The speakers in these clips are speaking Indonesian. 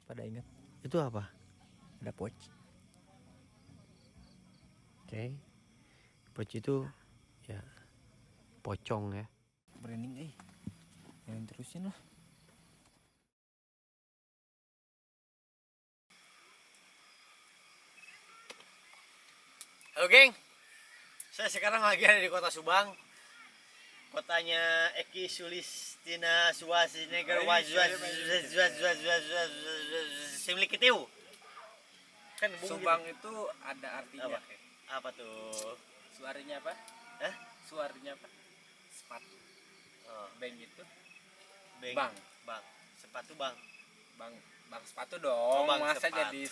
pada ingat. Itu apa? Ada poci. Oke. Poci itu ya pocong ya. Branding yang terusin lah. Halo geng, saya sekarang lagi ada di kota Subang. Kotanya Eki Sulistina Suwasinegar Simlikitiu. Kan Subang itu ada artinya. Apa tuh? Suaranya apa? Suaranya apa? Sepatu. Bang itu bang. Bang. Sepatu bang. Bang sepatu dong. Bang Masa sepatu. jadi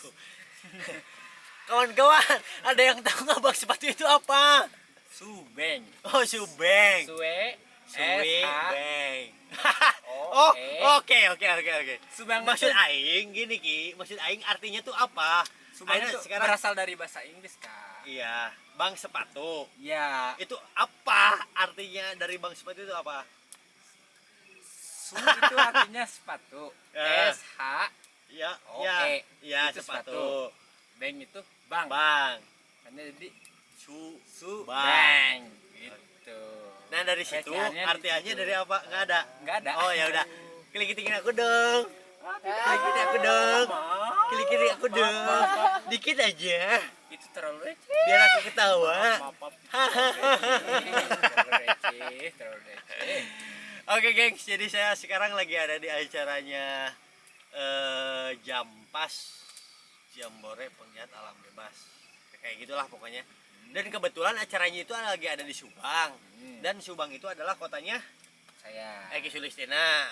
Kawan-kawan, ada yang tahu nggak bang sepatu itu apa? subeng. Oh, subeng. Suwe Beng. Oh, oke. Subang Maksud itu- aing gini Ki, maksud aing artinya tuh apa? Subang Aina itu sekarang berasal dari bahasa Inggris kan. iya, bang sepatu. Ya, Itu apa artinya dari bang sepatu itu apa? su itu artinya sepatu. Ya. S H Ya, Oh, ya itu sepatu. bang itu bang. Bang. Karena jadi Su bang gitu. Nah, dari situ Bacanya di artinya situ. dari apa? Nggak ada. Nggak ada. Oh, ya udah. Klik-klikin aku dong. Klik-klikin aku dong. Klik-klikin aku dong. Dikit aja. Itu terlalu receh. Biar aku ketawa. Maaf. Terlalu receh. Oke, gengs. Jadi saya sekarang lagi ada di acaranya Jampas Jambore Penggiat Alam Bebas. Kayak gitulah pokoknya. Dan kebetulan acaranya itu lagi ada di Subang. Dan Subang itu adalah kotanya Saya Eki Sulistina.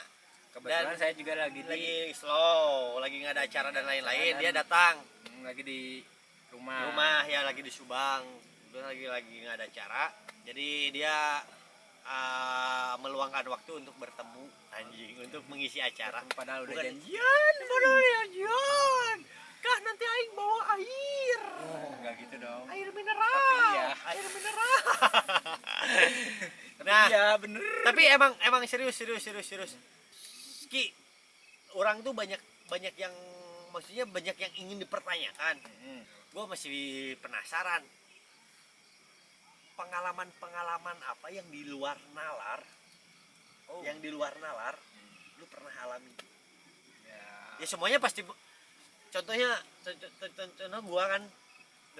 kebetulan Dan saya juga lagi slow, lagi nggak ada acara dan lain-lain. Dia datang lagi di rumah. ya, lagi di Subang. Dia lagi nggak ada acara. Jadi dia meluangkan waktu untuk bertemu anjing, untuk mengisi acara. Padahal udah Bukan janjian. janjian. Kah nanti aing bawa air. Enggak gitu dong. Air mineral. Tapi iya. Air mineral. Tapi Nah, iya bener. tapi emang serius. Ki, orang tuh banyak yang maksudnya banyak yang ingin dipertanyakan. Gue masih penasaran. Pengalaman apa yang di luar nalar? Yang di luar nalar lu pernah alami? Ya semuanya pasti. Contohnya gua kan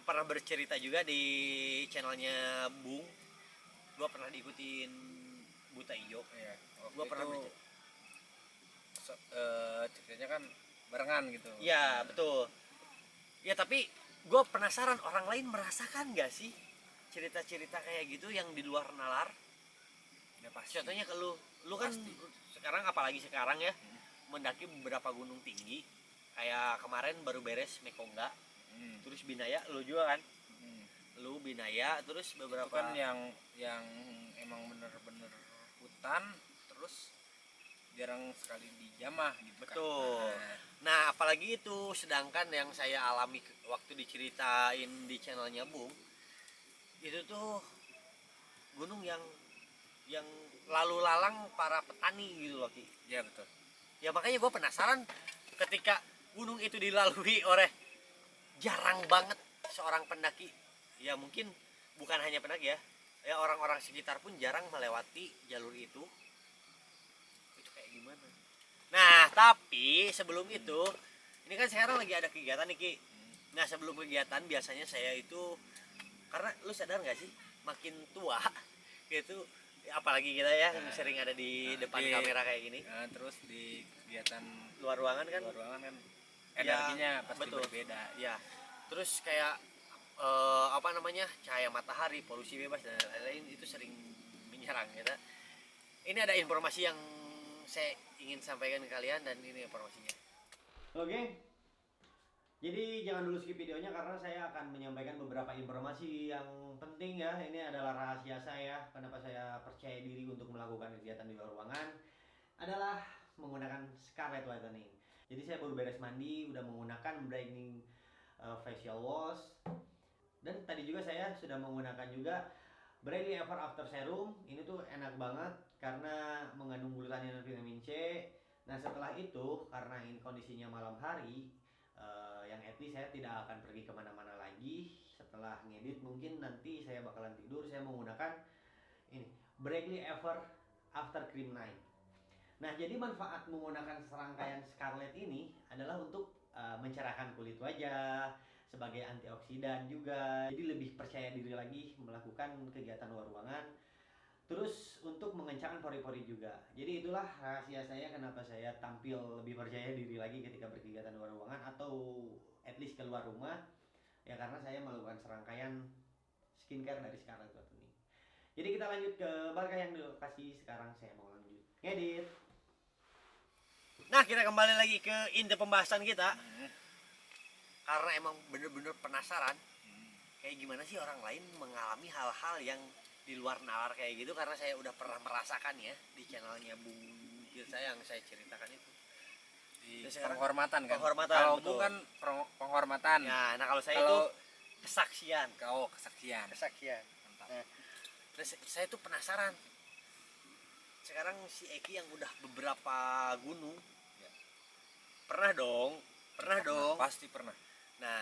pernah bercerita juga di channelnya Bung. Gua pernah diikutin Buta Ijo. Iya. Gua pernah ceritanya kan barengan gitu. Iya, betul. Ya tapi gua penasaran orang lain merasakan gak sih cerita-cerita kayak gitu yang di luar nalar? Ya pasti. Contohnya ke lu kan Pasti. sekarang, apalagi sekarang ya, mendaki beberapa gunung tinggi. Kayak kemarin baru beres Mekongga, terus Binaya, lu juga kan? Lu Binaya, terus beberapa Itu kan yang emang bener-bener hutan, terus jarang sekali dijamah gitu. Betul. Kan. Nah, apalagi itu, sedangkan yang saya alami waktu diceritain di channelnya Bung, itu tuh gunung yang lalu lalang para petani gitu loh Ki. Iya betul. Ya makanya gue penasaran ketika gunung itu dilalui oleh jarang banget seorang pendaki. Ya mungkin bukan hanya pendaki ya orang-orang sekitar pun jarang melewati jalur itu. Itu kayak gimana? Nah, tapi sebelum itu, ini kan sekarang lagi ada kegiatan nih Ki. Nah, sebelum kegiatan biasanya saya itu, karena lu sadar nggak sih, makin tua gitu, apalagi kita ya yang sering ada di depan kamera kayak gini, Terus di kegiatan luar ruangan kan energinya pasti betul. berbeda. Ya, terus kayak cahaya matahari, polusi bebas dan lain-lain itu sering menyerang kita. Ini ada informasi yang saya ingin sampaikan ke kalian dan ini informasinya. Halo geng, jadi jangan dulu skip videonya karena saya akan menyampaikan beberapa informasi yang penting ya. Ini adalah rahasia saya. Kenapa saya percaya diri untuk melakukan kegiatan di luar ruangan adalah menggunakan Scarlett Whitening. Jadi saya baru beres mandi, udah menggunakan brightening facial wash. Dan tadi juga saya sudah menggunakan juga Brightly Ever After Serum. Ini tuh enak banget karena mengandung glutathione dan vitamin C. Nah setelah itu karena ini kondisinya malam hari, yang at least saya tidak akan pergi kemana-mana lagi. Setelah ngedit mungkin nanti saya bakalan tidur, saya menggunakan ini Bradley Ever After Cream Night. Nah jadi manfaat menggunakan serangkaian Scarlett ini adalah untuk mencerahkan kulit wajah, sebagai antioksidan juga, jadi lebih percaya diri lagi melakukan kegiatan luar ruangan. Terus untuk mengencangkan pori-pori juga. Jadi itulah rahasia saya kenapa saya tampil lebih percaya diri lagi ketika berkegiatan luar ruangan atau at least keluar rumah. Ya karena saya melakukan serangkaian skincare dari Scarlett ini. Jadi kita lanjut ke Barca yang di lokasi. Sekarang saya mau lanjut ngedit. Nah kita kembali lagi ke inti pembahasan kita. Karena emang bener-bener penasaran kayak gimana sih orang lain mengalami hal-hal yang di luar nalar kayak gitu, karena saya udah pernah merasakan ya di channelnya Bung Gil saya yang saya ceritakan itu di penghormatan kan. Penghormatan, kalau betul. bukan penghormatan Ya, nah kalau saya kalau itu kesaksian. kesaksian. Mantap. Nah, terus saya tuh penasaran. Sekarang si Eki yang udah beberapa gunung, Ya. pernah dong. Pasti pernah. Nah,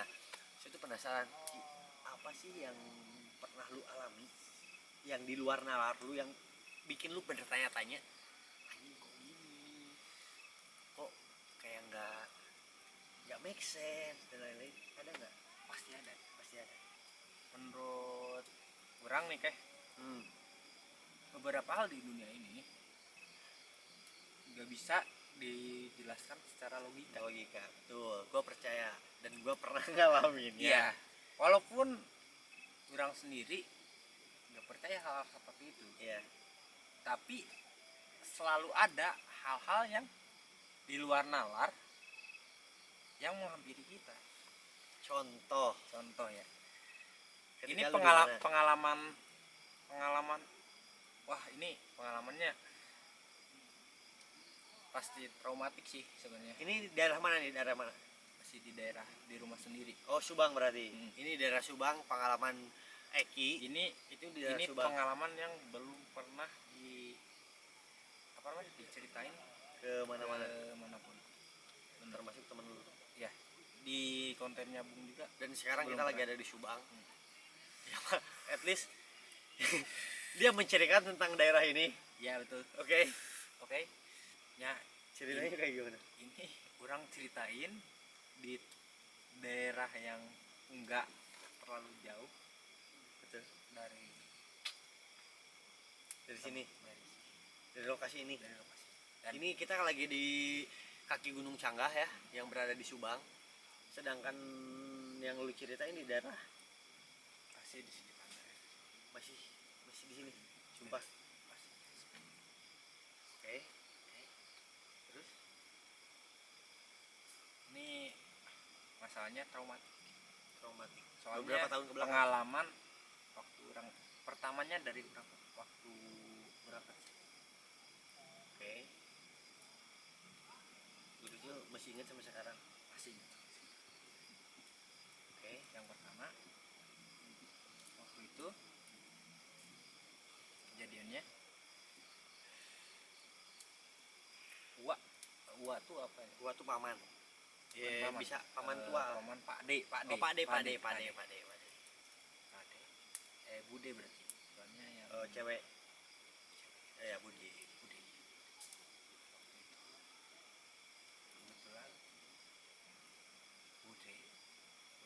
saya tuh penasaran, Ki, apa sih yang pernah lu alami yang di luar nalar lu yang bikin lu bertanya-tanya, anjing kok gini, kok kayak nggak make sense dan lain-lain, ada nggak? Pasti ada. Menurut Kurang nih kayak beberapa hal di dunia ini nggak bisa dijelaskan secara logika. Betul, gue percaya dan gue pernah ngalamin Iya. Walaupun orang sendiri nggak percaya hal seperti itu. Iya. Tapi selalu ada hal-hal yang di luar nalar yang menghampiri kita. Contoh Ya. ketika Ini lu di mana? pengalaman. Wah, ini pengalamannya pasti traumatik sih sebenarnya. Ini daerah mana nih? Daerah mana? Masih di rumah sendiri. Oh, Subang berarti. Hmm. Ini daerah Subang, pengalaman Eki. Ini Itu di daerah ini Subang. pengalaman yang belum pernah diceritain Ke mana-mana. manapun. Termasuk temen lu. Ya, di kontennya Bung juga. Dan sekarang Belum kita lagi pernah. ada di Subang. Ya, at least dia menceritakan tentang daerah ini. Ya betul. Oke. Ya, Ceritanya kayak gimana? ini orang ceritain di daerah yang enggak terlalu jauh Betul. dari Sini, dari, dari lokasi ini. dari lokasi. Dan Ini kita lagi di kaki Gunung Canggah ya, yang berada di Subang. Sedangkan yang lu ceritain di daerah pasti di sekitar daerah. masih di sini. Sumpah. Pasti di sekitar. Oke. Terus Ini masalahnya traumatik. Soalnya beberapa tahun ke belakang. pengalaman waktu orang pertamanya dari orang waktu berangkat. Oke. Lu kecil masih ingat sampai sekarang. Masih. Oke. Yang pertama waktu itu kejadiannya Uwa tuh apa ya? Gua tuh paman. Ya, Paman. bisa paman tua. Paman Pak D. Oh, Pak D. Bude berarti. Soalnya yang Oh, cewek. Ya, Budi. Bude. Kebetulan Bude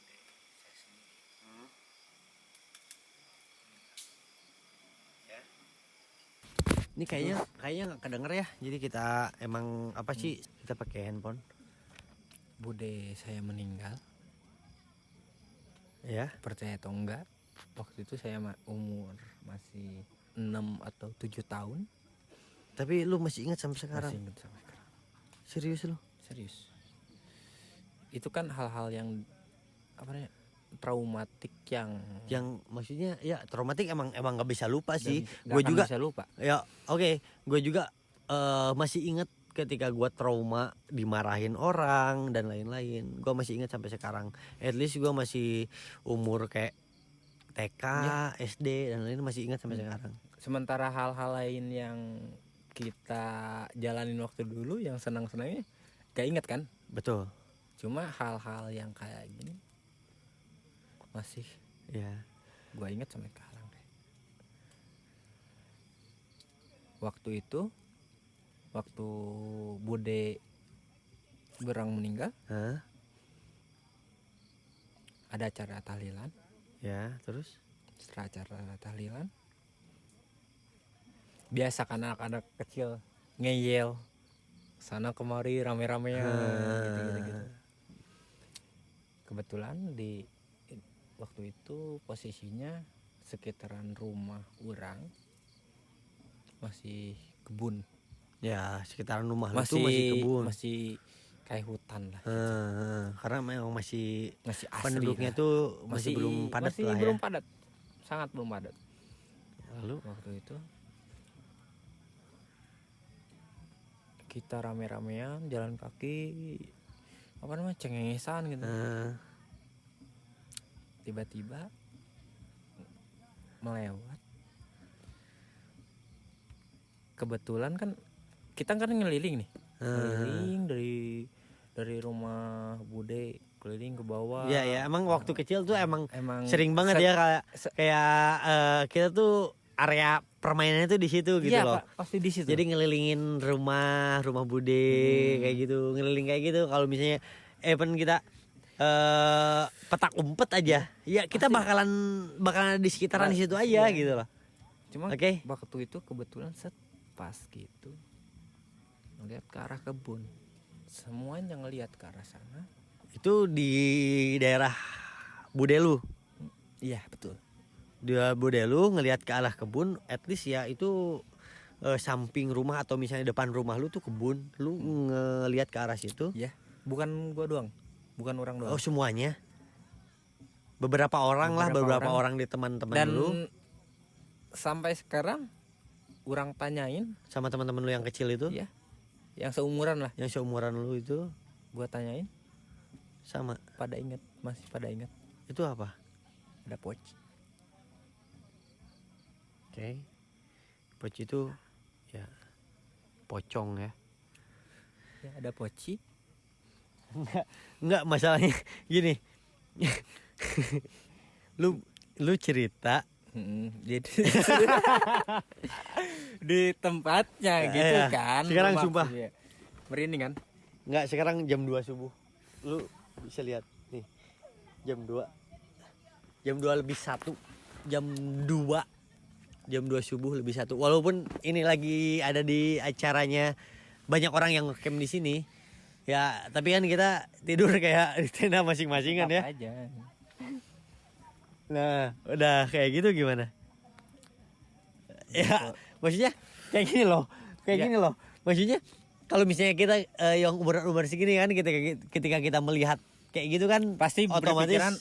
saya sendiri. Ya. Ini kayaknya nggak kedenger ya. Jadi kita emang apa sih? Kita pakai handphone. Bude saya meninggal. Ya. Percaya atau enggak? Waktu itu saya umur masih 6 atau 7 tahun. Tapi lu masih ingat sampai sekarang? Masih ingat sampai sekarang. Serius lu? Serius. Itu kan hal-hal yang apa namanya? Traumatik Yang maksudnya ya traumatik emang nggak bisa lupa sih. Gue Gue juga bisa lupa. ya oke. Gue juga masih ingat ketika gue trauma dimarahin orang dan lain-lain. Gue masih ingat sampai sekarang. At least gue masih umur kayak TK, SD dan lain-lain masih ingat sampai sekarang. Sementara hal-hal lain yang kita jalanin waktu dulu yang senang-senangnya gak inget kan. Betul. Cuma hal-hal yang kayak gini masih Ya. gua inget sampai sekarang deh. Waktu itu waktu Bude Berang meninggal, Hah? ada acara tahlilan. Ya, terus? Setelah acara tahlilan, biasa kan anak-anak kecil ngeyel sana kemari rame-ramean gitu. Kebetulan di waktu itu posisinya sekitaran rumah orang masih kebun, Ya, sekitaran rumah lu tuh masih kebun. masih kayak hutan lah. Karena memang masih Masih asri penduduknya lah. tuh masih belum padat masih lah belum ya. padat, sangat belum padat. Lalu Waktu itu kita rame-ramean jalan kaki, apa namanya, cengengesan gitu. Tiba-tiba melewat, kebetulan kan kita kan ngeliling nih, keliling dari rumah Bude keliling ke bawah. ya emang waktu kecil tuh emang sering banget set- ya kayak kita tuh area permainannya tuh di situ gitu iya, loh. Pak, pasti di situ. Jadi ngelilingin rumah Bude kayak gitu, ngeliling kayak gitu. Kalau misalnya event kita petak umpet aja, ya kita bakalan di sekitaran di situ aja iya. gitu loh. Cuma Oke. waktu itu kebetulan pas gitu ngeliat ke arah kebun, semuanya ngeliat ke arah sana. Itu di daerah Bude lu. Iya betul. Dia Bude lu ngelihat ke arah kebun, at least ya itu samping rumah atau misalnya depan rumah lu tuh kebun, lu ngelihat ke arah situ. Iya, bukan gua doang, bukan orang doang. Oh, semuanya. Beberapa orang di teman-teman Dan lu sampai sekarang orang tanyain sama teman-teman lu yang kecil itu, ya, yang seumuran lah, yang seumuran lu itu, gua tanyain, sama masih pada ingat itu apa? ada poci. Oke. Poci itu ya pocong ya. Ya, ada poci. Enggak masalahnya gini. lu cerita Jadi di tempatnya gitu kan. Sekarang sumpah merinding kan. Enggak, sekarang jam 2 subuh. Lu bisa lihat nih. Jam 2 lebih 1. Jam 2 subuh lebih 1. Walaupun ini lagi ada di acaranya banyak orang yang ngecamp di sini. Ya, tapi kan kita tidur kayak di tenda masing-masing kan ya. Aja. Nah, udah kayak gitu gimana? Ya, maksudnya kayak gini loh. Gini loh. Maksudnya kalau misalnya kita yang umur segini kan ketika kita melihat kayak gitu kan pasti otomatis berpikiran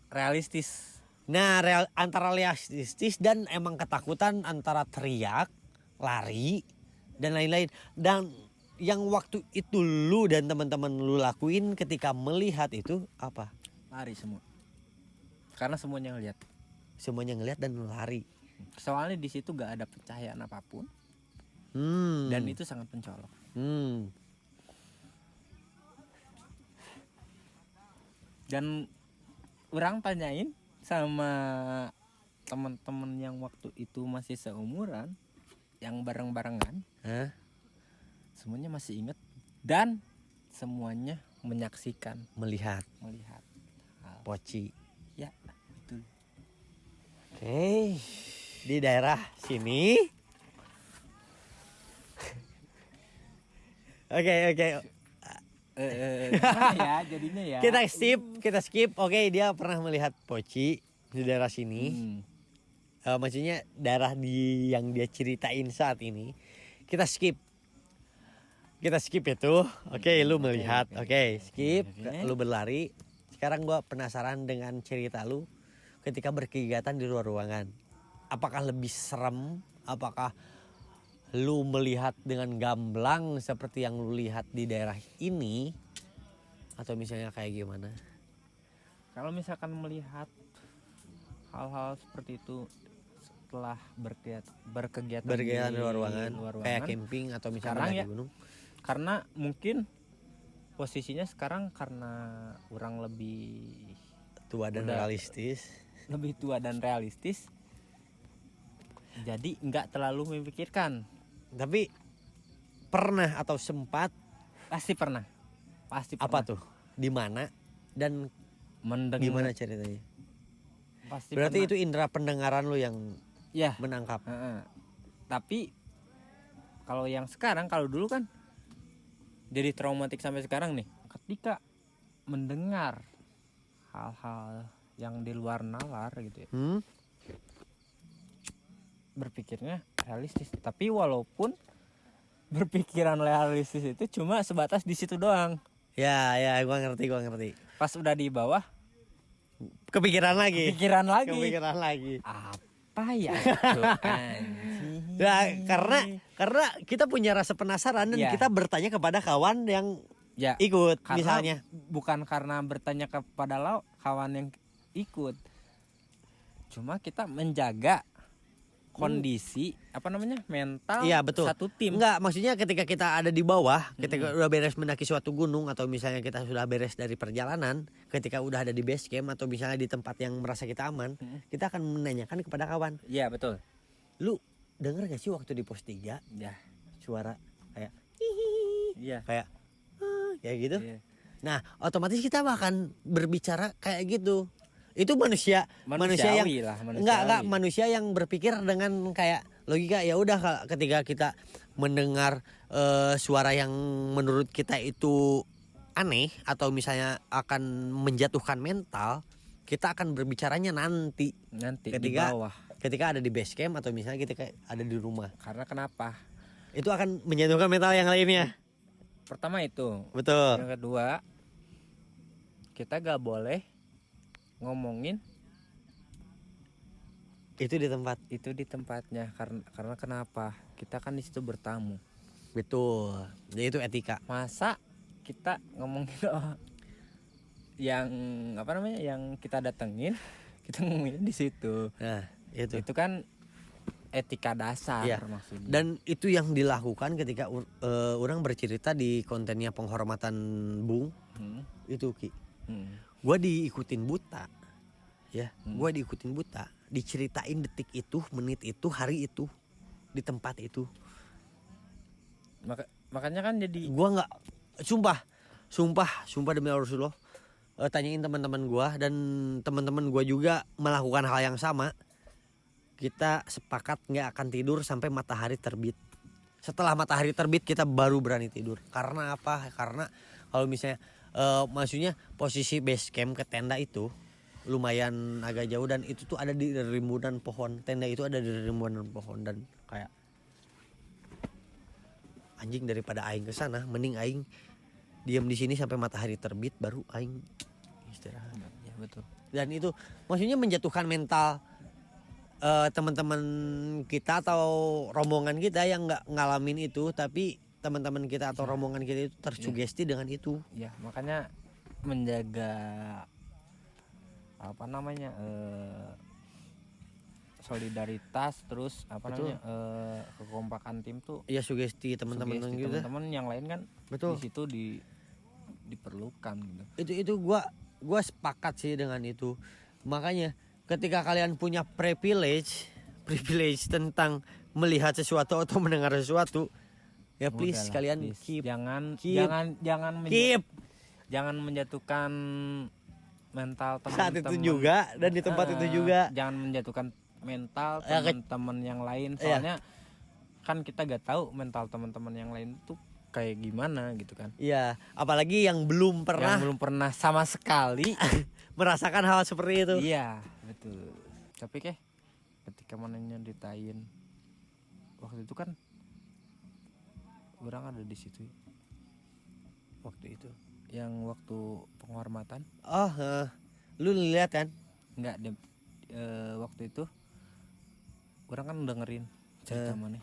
realistis. Nah, antara realistis dan emang ketakutan, antara teriak, lari dan lain-lain. Dan yang waktu itu lu dan teman-teman lu lakuin ketika melihat itu apa? Lari semua. Karena semuanya ngeliat. Semuanya ngeliat dan lari. Soalnya di situ gak ada pencahayaan apapun. Dan itu sangat mencolok. Dan orang tanyain sama teman-teman yang waktu itu masih seumuran, yang bareng-barengan, semuanya masih inget dan semuanya menyaksikan, melihat poci. Ya, betul. Oke. Di daerah sini. Oke. Ya jadinya ya. Kita skip. Oke, dia pernah melihat poci di daerah sini. Maksudnya daerah yang dia ceritain saat ini. Kita skip itu. Oke, lu melihat. Oke, skip. Lu berlari. Sekarang gua penasaran dengan cerita lu ketika berkegiatan di luar ruangan. Apakah lebih serem? Apakah lu melihat dengan gamblang seperti yang lu lihat di daerah ini? Atau misalnya kayak gimana? Kalau misalkan melihat hal-hal seperti itu setelah berkegiatan di luar ruangan, kayak ruangan camping atau misalnya sekarang di ya, gunung. karena mungkin posisinya sekarang karena orang lebih Tua dan realistis. Lebih tua dan realistis. Jadi nggak terlalu memikirkan. Tapi pernah atau sempat? Pasti pernah. Apa tuh? Di mana dan gimana ceritanya? Pasti berarti pernah. Itu indera pendengaran lu yang ya menangkap. Tapi kalau yang sekarang, kalau dulu kan jadi traumatik sampai sekarang nih. Ketika mendengar hal-hal yang di luar nalar gitu ya. Berpikirnya realistis. Tapi walaupun berpikiran realistis itu cuma sebatas di situ doang. Ya, gua ngerti. Pas udah di bawah kepikiran lagi. Apa ya? Nah, karena kita punya rasa penasaran dan kita bertanya kepada kawan yang ikut, karena misalnya. Bukan karena bertanya kepada kawan yang ikut. Cuma kita menjaga kondisi mental betul. Satu tim. Enggak, maksudnya ketika kita ada di bawah, ketika udah beres mendaki suatu gunung atau misalnya kita sudah beres dari perjalanan, ketika udah ada di base camp atau misalnya di tempat yang merasa kita aman, kita akan menanyakan kepada kawan. Iya, betul. Lu denger gak sih waktu di pos 3? Ya, suara kayak kayak gitu. Iya. Nah, otomatis kita akan berbicara kayak gitu. Itu manusia yang manusia yang berpikir dengan kayak logika. Ya udah, ketika kita mendengar suara yang menurut kita itu aneh atau misalnya akan menjatuhkan mental, kita akan berbicaranya nanti ketika di bawah, ketika ada di base camp atau misalnya ketika ada di rumah. Karena kenapa? Itu akan menjatuhkan mental yang lainnya. Pertama itu. Betul. Yang kedua, kita gak boleh ngomongin itu di tempatnya. Karena kenapa? Kita kan di situ bertamu. Betul. Jadi itu etika. Masa kita ngomongin yang yang kita datengin, kita ngomongin di situ. Nah, itu kan etika dasar maksudnya. Dan itu yang dilakukan ketika orang bercerita di kontennya penghormatan Bung. Itu Ki. Gue diikutin buta, gue diikutin buta, diceritain detik itu, menit itu, hari itu, di tempat itu. Makanya kan jadi gue nggak, sumpah demi Rasulullah, tanyain teman-teman gue dan teman-teman gue juga melakukan hal yang sama. Kita sepakat nggak akan tidur sampai matahari terbit. Setelah matahari terbit kita baru berani tidur. Karena apa? Karena kalau misalnya maksudnya posisi base camp ke tenda itu lumayan agak jauh dan itu tuh ada di rimbunan pohon. Tenda itu ada di rimbunan pohon dan kayak anjing, daripada aing ke sana mending aing diam di sini sampai matahari terbit baru aing istirahat. Ya, betul. Dan itu maksudnya menjatuhkan mental teman-teman kita atau rombongan kita yang nggak ngalamin itu, tapi teman-teman kita atau rombongan kita itu tersugesti dengan itu. Ya, makanya menjaga solidaritas, terus kekompakan tim tuh. Iya, sugesti teman-teman gitu. Teman-teman yang lain kan betul. Di situ diperlukan gitu. Itu gua sepakat sih dengan itu. Makanya ketika kalian punya privilege tentang melihat sesuatu atau mendengar sesuatu, ya please kalian keep. Jangan menjatuhkan mental teman-teman saat itu juga dan di tempat itu juga. Jangan menjatuhkan mental teman-teman yang lain, soalnya kan kita gak tahu mental teman-teman yang lain tuh kayak gimana gitu kan. Iya, apalagi yang belum pernah sama sekali merasakan hal seperti itu. Iya, betul. Tapi ketika mananya ditain waktu itu kan orang ada di situ waktu itu, yang waktu penghormatan. Lu lihat kan? Enggak, waktu itu orang kan dengerin cerita mana,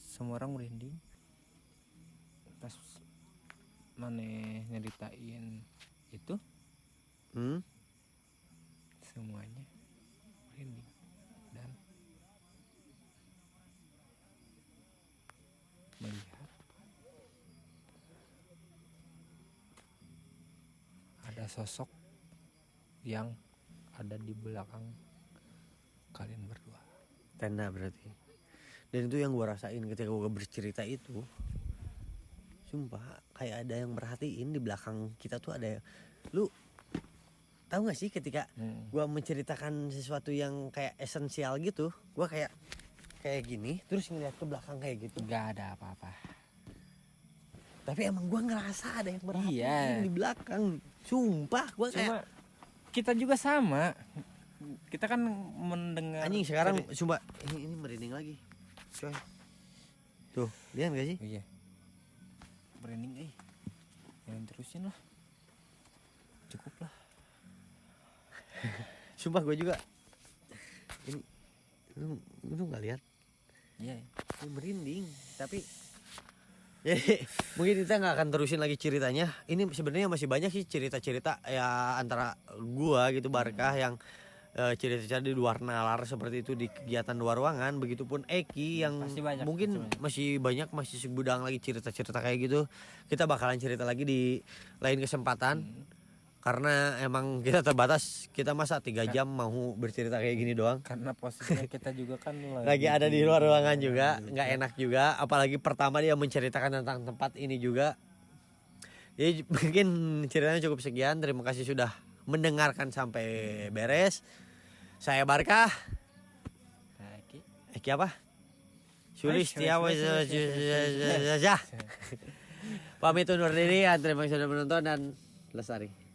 semua orang merinding pas mana nyeritain itu. Semuanya merinding sosok yang ada di belakang kalian berdua. Tenda berarti. Dan itu yang gue rasain ketika gue bercerita itu. Sumpah kayak ada yang merhatiin di belakang kita tuh ada. Lu tahu gak sih ketika gue menceritakan sesuatu yang kayak esensial gitu, gue kayak gini terus ngeliat ke belakang kayak gitu. Gak ada apa-apa. Tapi emang gue ngerasa ada yang merhatiin Iya. di belakang. Sumpah gue kayak. Cuma kita juga sama. Kita kan mendengar. Anjing sekarang sumpah ini merinding lagi. Coy. Tuh, lihat gak sih? Oh iya. Branding jangan terusin lah. Cukup lah. Sumpah gue juga. Ini lu nggak lihat? Iya. Ini merinding. Tapi jadi mungkin kita nggak akan terusin lagi ceritanya. Ini sebenarnya masih banyak sih cerita-cerita ya antara gua gitu Barkah yang cerita-cerita di luar nalar seperti itu di kegiatan luar ruangan. Begitupun Eki yang Banyak, mungkin masih segudang lagi cerita-cerita kayak gitu. Kita bakalan cerita lagi di lain kesempatan. Karena emang kita terbatas, kita masa 3 jam mau bercerita kayak gini doang. Karena posisinya kita juga kan Lagi ada di luar ruangan juga, nggak enak juga. Apalagi pertama dia menceritakan tentang tempat ini juga. Jadi mungkin ceritanya cukup sekian. Terima kasih sudah mendengarkan sampai beres. Saya Barkah. Eki apa? Sulistiawa. Pamit undur diri. Terima kasih sudah menonton dan Lestari.